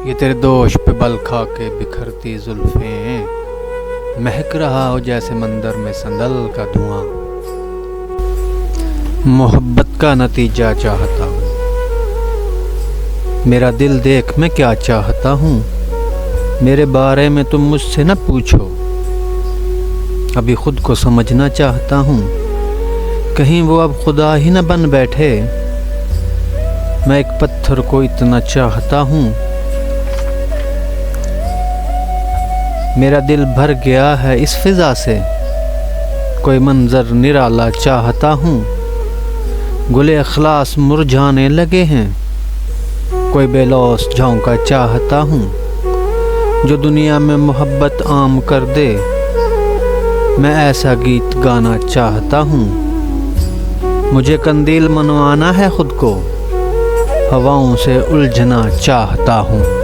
یہ تیرے دوش پہ بل کھا کے بکھرتی زلفیں، مہک رہا ہو جیسے مندر میں سندل کا دھواں۔ محبت کا نتیجہ چاہتا ہوں، میرا دل دیکھ میں کیا چاہتا ہوں۔ میرے بارے میں تم مجھ سے نہ پوچھو، ابھی خود کو سمجھنا چاہتا ہوں۔ کہیں وہ اب خدا ہی نہ بن بیٹھے، میں ایک پتھر کو اتنا چاہتا ہوں۔ میرا دل بھر گیا ہے اس فضا سے، کوئی منظر نرالا چاہتا ہوں۔ گل اخلاص مرجھانے لگے ہیں، کوئی بے لوث جھونکا چاہتا ہوں۔ جو دنیا میں محبت عام کر دے، میں ایسا گیت گانا چاہتا ہوں۔ مجھے قندیل منوانا ہے خود کو، ہواؤں سے الجھنا چاہتا ہوں۔